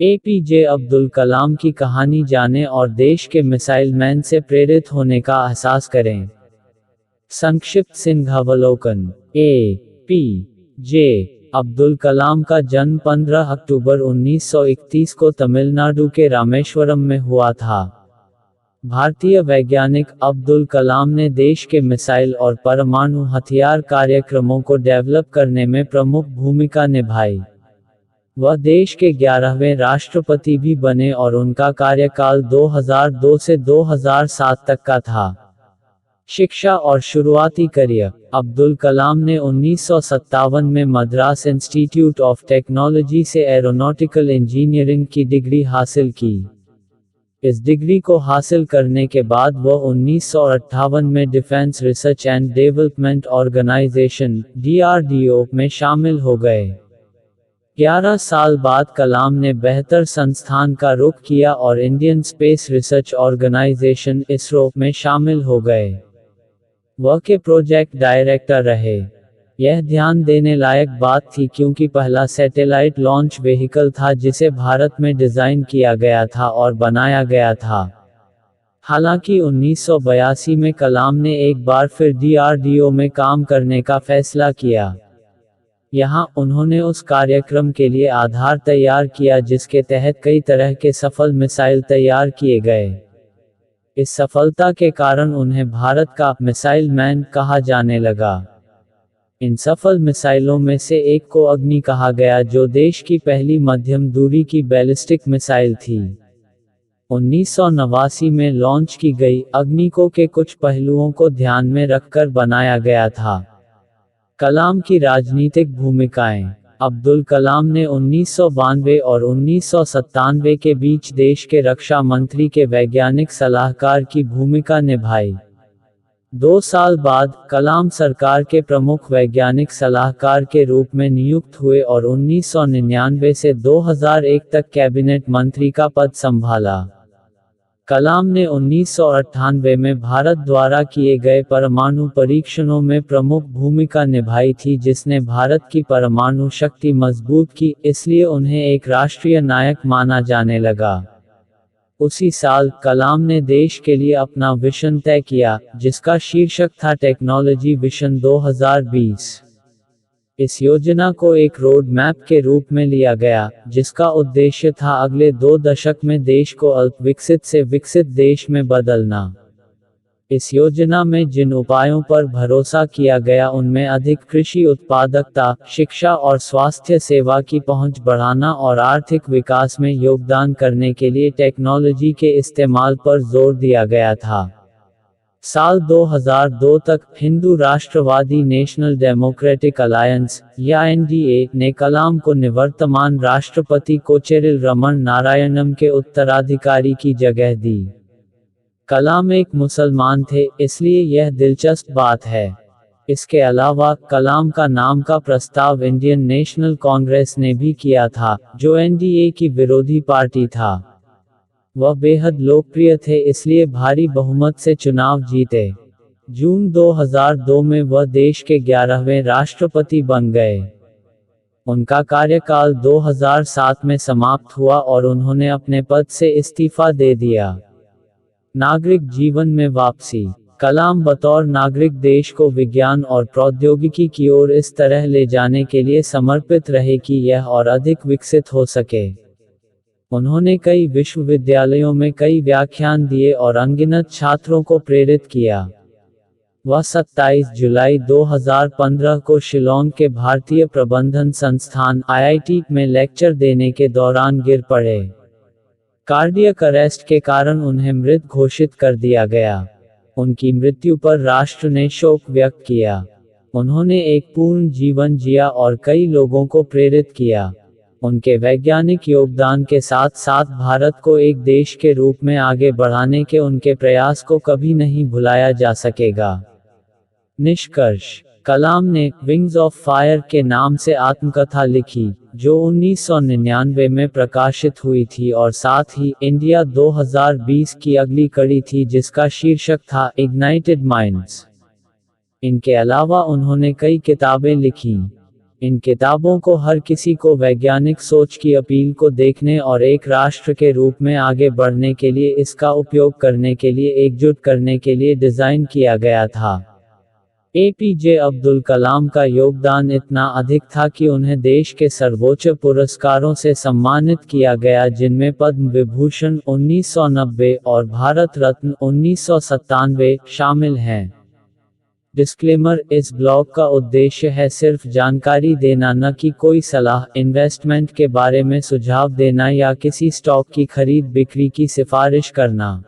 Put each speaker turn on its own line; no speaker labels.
APJ Abdul Kalam की कहानी जानें और देश के मिसाइल मैन से प्रेरित होने का एहसास करें। संक्षिप्त सिंहावलोकन। ए पी जे अब्दुल कलाम का जन्म 15 अक्टूबर 1931 को तमिलनाडु के रामेश्वरम में हुआ था। भारतीय वैज्ञानिक अब्दुल कलाम ने देश के मिसाइल और परमाणु हथियार कार्यक्रमों को डेवलप करने में प्रमुख भूमिका निभाई। वह देश के 11वें राष्ट्रपति भी बने और उनका कार्यकाल 2002 से 2007 तक का था। शिक्षा और शुरुआती करियर। अब्दुल कलाम ने 1957 में मद्रास इंस्टीट्यूट ऑफ टेक्नोलॉजी से एरोनॉटिकल इंजीनियरिंग की डिग्री हासिल की। इस डिग्री को हासिल करने के बाद वह 1958 में defence research and development organisation (DRDO) में शामिल हो गए। 11 साल बाद कलाम ने बेहतर संस्थान का रुख किया और Indian space research organisation (ISRO) में शामिल हो गए। वह के प्रोजेक्ट डायरेक्टर रहे। यह ध्यान देने लायक बात थी क्योंकि पहला सैटेलाइट लॉन्च व्हीकल था जिसे भारत में डिज़ाइन किया गया था और बनाया गया था। हालांकि 1982 में कलाम ने एक बार फिर DRDO में काम करने का फैसला किया। यहाँ उन्होंने उस कार्यक्रम के लिए आधार तैयार किया जिसके तहत कई तरह के सफल मिसाइल तैयार किए गए। इस सफलता के कारण उन्हें भारत का मिसाइल मैन कहा जाने लगा। इन सफल मिसाइलों में से एक को अग्नि कहा गया जो देश की पहली मध्यम दूरी की बैलिस्टिक मिसाइल थी। 1989 में लॉन्च की गई अग्नि को के कुछ पहलुओं को ध्यान में रखकर बनाया गया था। कलाम की राजनीतिक भूमिकाएं। अब्दुल कलाम ने 1992 और 1997 के बीच देश के रक्षा मंत्री के वैज्ञानिक सलाहकार की भूमिका निभाई। 2 साल बाद, कलाम सरकार के प्रमुख वैज्ञानिक सलाहकार के रूप में नियुक्त हुए और 1999 से 2001 तक कैबिनेट मंत्री का पद संभाला। कलाम ने 1998 में भारत द्वारा किए गए परमाणु परीक्षणों में प्रमुख भूमिका निभाई थी जिसने भारत की परमाणु शक्ति मजबूत की, इसलिए उन्हें एक राष्ट्रीय नायक माना जाने लगा। उसी साल, कलाम ने देश के लिए अपना विजन तय किया, जिसका शीर्षक था टेक्नोलॉजी विजन 2020। इस योजना को एक रोड मैप के रूप में लिया गया, जिसका उद्देश्य था अगले 2 दशक में देश को अल्प विकसित से विकसित देश में बदलना। इस योजना में जिन उपायों पर भरोसा किया गया उनमें अधिक कृषि उत्पादकता, शिक्षा और स्वास्थ्य सेवा की पहुंच बढ़ाना और आर्थिक विकास में योगदान करने के लिए टेक्नोलॉजी के इस्तेमाल पर जोर दिया गया था। साल 2002 तक, हिंदू राष्ट्रवादी नेशनल डेमोक्रेटिक अलायंस या NDA ने कलाम को निवर्तमान राष्ट्रपति कोचेरिल रमन नारायणन के उत्तराधिकारी की जगह दी। कलाम एक मुसलमान थे, इसलिए यह दिलचस्प बात है। इसके अलावा, कलाम का नाम का प्रस्ताव इंडियन नेशनल कांग्रेस ने भी किया था, जो NDA की विरोधी पार्टी था। वह बेहद लोकप्रिय थे इसलिए भारी बहुमत से चुनाव जीते। जून 2002 में वह देश के 11वें राष्ट्रपति बन गए। उनका कार्यकाल 2007 में समाप्त हुआ और उन्होंने अपने पद से इस्तीफा दे दिया। नागरिक जीवन में वापसी। कलाम बतौर नागरिक देश को विज्ञान और प्रौद्योगिकी की ओर इस तरह ले जाने के लिए समर्पित रहे कि यह और अधिक विकसित हो सके। उन्होंने कई विश्वविद्यालयों में कई व्याख्यान दिए और अनगिनत छात्रों को प्रेरित किया। वह 27 जुलाई 2015 को शिलोंग के भारतीय प्रबंधन संस्थान (IIT) में लेक्चर देने के दौरान गिर पड़े। कार्डियक अरेस्ट के कारण उन्हें मृत घोषित कर दिया गया। उनकी मृत्यु पर राष्ट्र ने शोक व्यक्त किया। उन्होंने एक पूर्ण जीवन जिया और कई लोगों को प्रेरित किया। उनके वैज्ञानिक योगदान के साथ साथ भारत को एक देश के रूप में आगे बढ़ाने के उनके प्रयास को कभी नहीं भुलाया जा सकेगा। निष्कर्ष। कलाम ने विंग्स ऑफ फायर के नाम से आत्मकथा लिखी, जो 1999 में प्रकाशित हुई थी और साथ ही इंडिया 2020 की अगली कड़ी थी जिसका शीर्षक था इग्नाइटेड माइंड्स। इनके अलावा उन्होंने कई किताबें लिखीं। इन किताबों को हर किसी को वैज्ञानिक सोच की अपील को देखने और एक राष्ट्र के रूप में आगे बढ़ने के लिए इसका उपयोग करने के लिए एकजुट करने के लिए डिज़ाइन किया गया था। एपीजे अब्दुल कलाम का योगदान इतना अधिक था कि उन्हें देश के सर्वोच्च पुरस्कारों से सम्मानित किया गया, जिनमें पद्म विभूषण 1990 और भारत रत्न 1997 शामिल हैं। डिस्क्लेमर: इस ब्लॉग का उद्देश्य है सिर्फ जानकारी देना, न कि कोई सलाह, इन्वेस्टमेंट के बारे में सुझाव देना या किसी स्टॉक की खरीद बिक्री की सिफारिश करना।